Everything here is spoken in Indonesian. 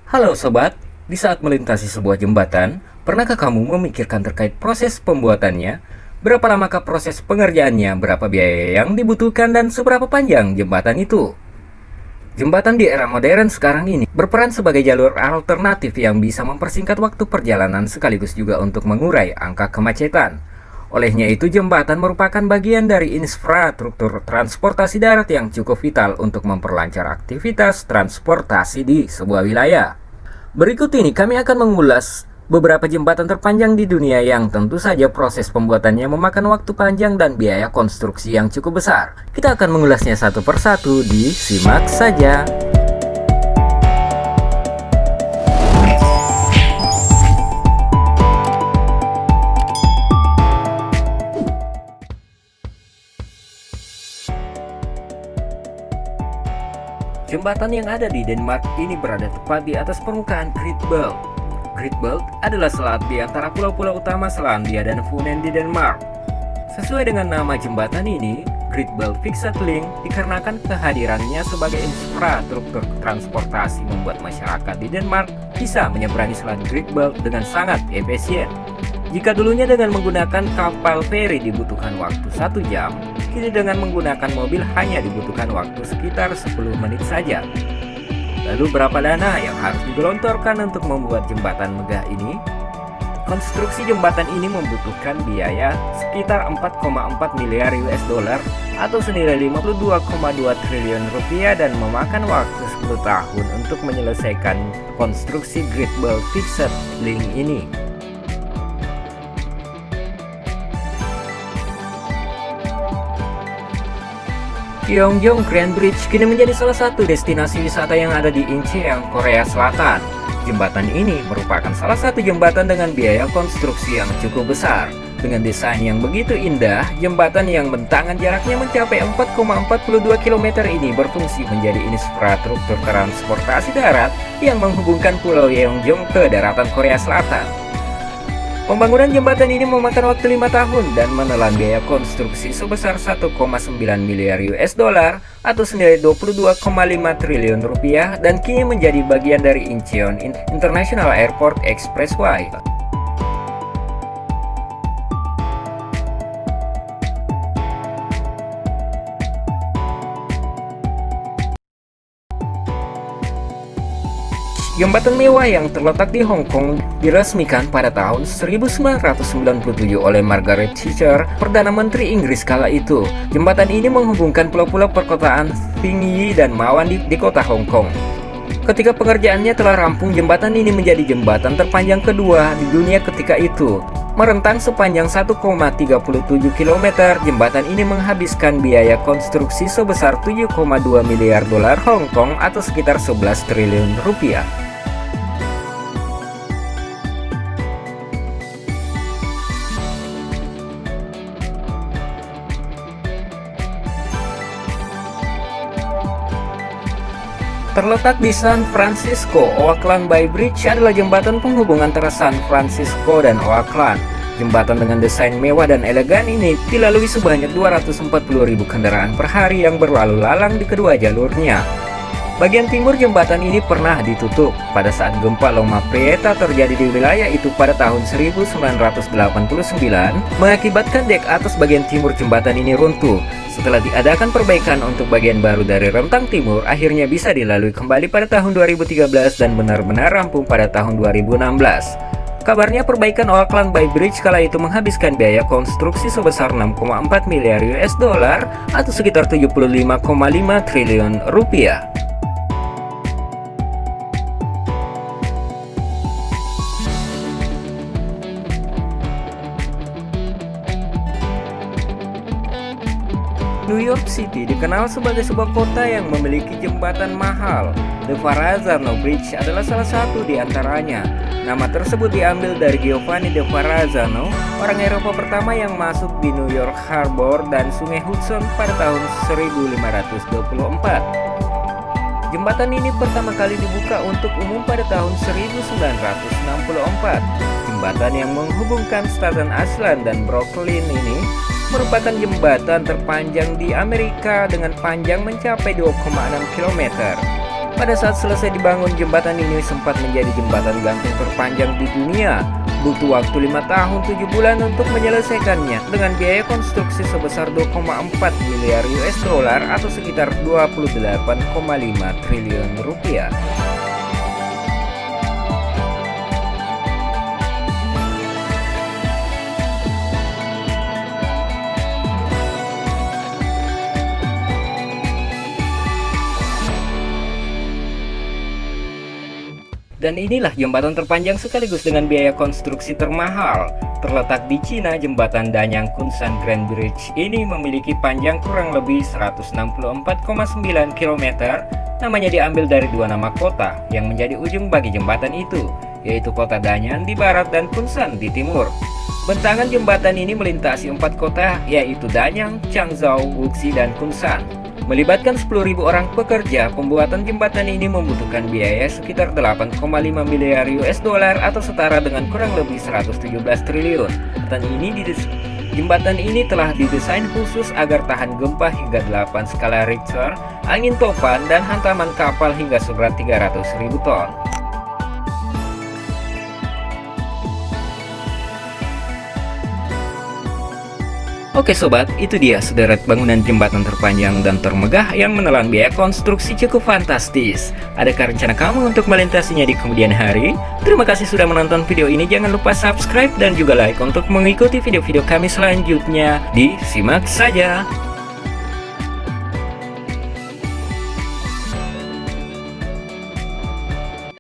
Halo sobat, di saat melintasi sebuah jembatan, pernahkah kamu memikirkan terkait proses pembuatannya? Berapa lamakah proses pengerjaannya, berapa biaya yang dibutuhkan, dan seberapa panjang jembatan itu? Jembatan di era modern sekarang ini berperan sebagai jalur alternatif yang bisa mempersingkat waktu perjalanan sekaligus juga untuk mengurai angka kemacetan. Olehnya itu, jembatan merupakan bagian dari infrastruktur transportasi darat yang cukup vital untuk memperlancar aktivitas transportasi di sebuah wilayah. Berikut ini kami akan mengulas beberapa jembatan terpanjang di dunia yang tentu saja proses pembuatannya memakan waktu panjang dan biaya konstruksi yang cukup besar. Kita akan mengulasnya satu persatu, disimak saja. Jembatan yang ada di Denmark ini berada tepat di atas permukaan Great Belt. Great Belt adalah selat di antara pulau-pulau utama Selandia dan Funen di Denmark. Sesuai dengan nama jembatan ini, Great Belt Fixed Link dikarenakan kehadirannya sebagai infrastruktur transportasi membuat masyarakat di Denmark bisa menyeberangi selat Great Belt dengan sangat efisien. Jika dulunya dengan menggunakan kapal feri dibutuhkan waktu 1 jam, kini dengan menggunakan mobil hanya dibutuhkan waktu sekitar 10 menit saja. Lalu berapa dana yang harus digelontorkan untuk membuat jembatan megah ini? Konstruksi jembatan ini membutuhkan biaya sekitar 4,4 miliar US dollar atau senilai 52,2 triliun rupiah dan memakan waktu 10 tahun untuk menyelesaikan konstruksi Great Belt Fixed Link ini. Gyeongjong Grand Bridge kini menjadi salah satu destinasi wisata yang ada di Incheon, Korea Selatan. Jembatan ini merupakan salah satu jembatan dengan biaya konstruksi yang cukup besar. Dengan desain yang begitu indah, jembatan yang bentangan jaraknya mencapai 4,42 km ini berfungsi menjadi infrastruktur transportasi darat yang menghubungkan Pulau Yeongjong ke daratan Korea Selatan. Pembangunan jembatan ini memakan waktu 5 tahun dan menelan biaya konstruksi sebesar 1,9 miliar US dollar atau senilai 22,5 triliun rupiah dan kini menjadi bagian dari Incheon International Airport Expressway. Jembatan mewah yang terletak di Hong Kong diresmikan pada tahun 1997 oleh Margaret Thatcher, Perdana Menteri Inggris kala itu. Jembatan ini menghubungkan pulau-pulau perkotaan Ping Yi dan Ma Wan di kota Hong Kong. Ketika pengerjaannya telah rampung, jembatan ini menjadi jembatan terpanjang kedua di dunia ketika itu. Merentang sepanjang 1,37 km, jembatan ini menghabiskan biaya konstruksi sebesar 7,2 miliar dolar Hong Kong atau sekitar 11 triliun rupiah. Terletak di San Francisco, Oakland Bay Bridge adalah jembatan penghubung antara San Francisco dan Oakland. Jembatan dengan desain mewah dan elegan ini dilalui sebanyak 240.000 kendaraan per hari yang berlalu lalang di kedua jalurnya. Bagian timur jembatan ini pernah ditutup pada saat gempa Loma Prieta terjadi di wilayah itu pada tahun 1989, mengakibatkan dek atas bagian timur jembatan ini runtuh. Setelah diadakan perbaikan untuk bagian baru dari rentang timur, akhirnya bisa dilalui kembali pada tahun 2013 dan benar-benar rampung pada tahun 2016. Kabarnya perbaikan Oakland Bay Bridge kala itu menghabiskan biaya konstruksi sebesar 6,4 miliar US dollar atau sekitar 75,5 triliun rupiah. New York City dikenal sebagai sebuah kota yang memiliki jembatan mahal. The Verrazzano Bridge adalah salah satu di antaranya. Nama tersebut diambil dari Giovanni de Verrazzano, orang Eropa pertama yang masuk di New York Harbor dan Sungai Hudson pada tahun 1524. Jembatan ini pertama kali dibuka untuk umum pada tahun 1964. Jembatan yang menghubungkan Staten Island dan Brooklyn ini merupakan jembatan terpanjang di Amerika dengan panjang mencapai 2,6 km. Pada saat selesai dibangun, jembatan ini sempat menjadi jembatan gantung terpanjang di dunia. Butuh waktu 5 tahun 7 bulan untuk menyelesaikannya dengan biaya konstruksi sebesar 2,4 miliar US dollar atau sekitar 28,5 triliun rupiah. Dan inilah jembatan terpanjang sekaligus dengan biaya konstruksi termahal. Terletak di Cina, jembatan Danyang Kunshan Grand Bridge ini memiliki panjang kurang lebih 164,9 km. Namanya diambil dari dua nama kota yang menjadi ujung bagi jembatan itu, yaitu kota Danyang di barat dan Kunshan di timur. Bentangan jembatan ini melintasi 4 kota, yaitu Danyang, Changzhou, Wuxi, dan Kunshan. Melibatkan 10.000 orang pekerja, pembuatan jembatan ini membutuhkan biaya sekitar 8,5 miliar US dollar atau setara dengan kurang lebih 117 triliun. Jembatan ini telah didesain khusus agar tahan gempa hingga 8 skala Richter, angin topan, dan hantaman kapal hingga seberat 300.000 ton. Oke sobat, itu dia sederet bangunan jembatan terpanjang dan termegah yang menelan biaya konstruksi cukup fantastis. Adakah rencana kamu untuk melintasinya di kemudian hari? Terima kasih sudah menonton video ini, jangan lupa subscribe dan juga like untuk mengikuti video-video kami selanjutnya. Disimak saja!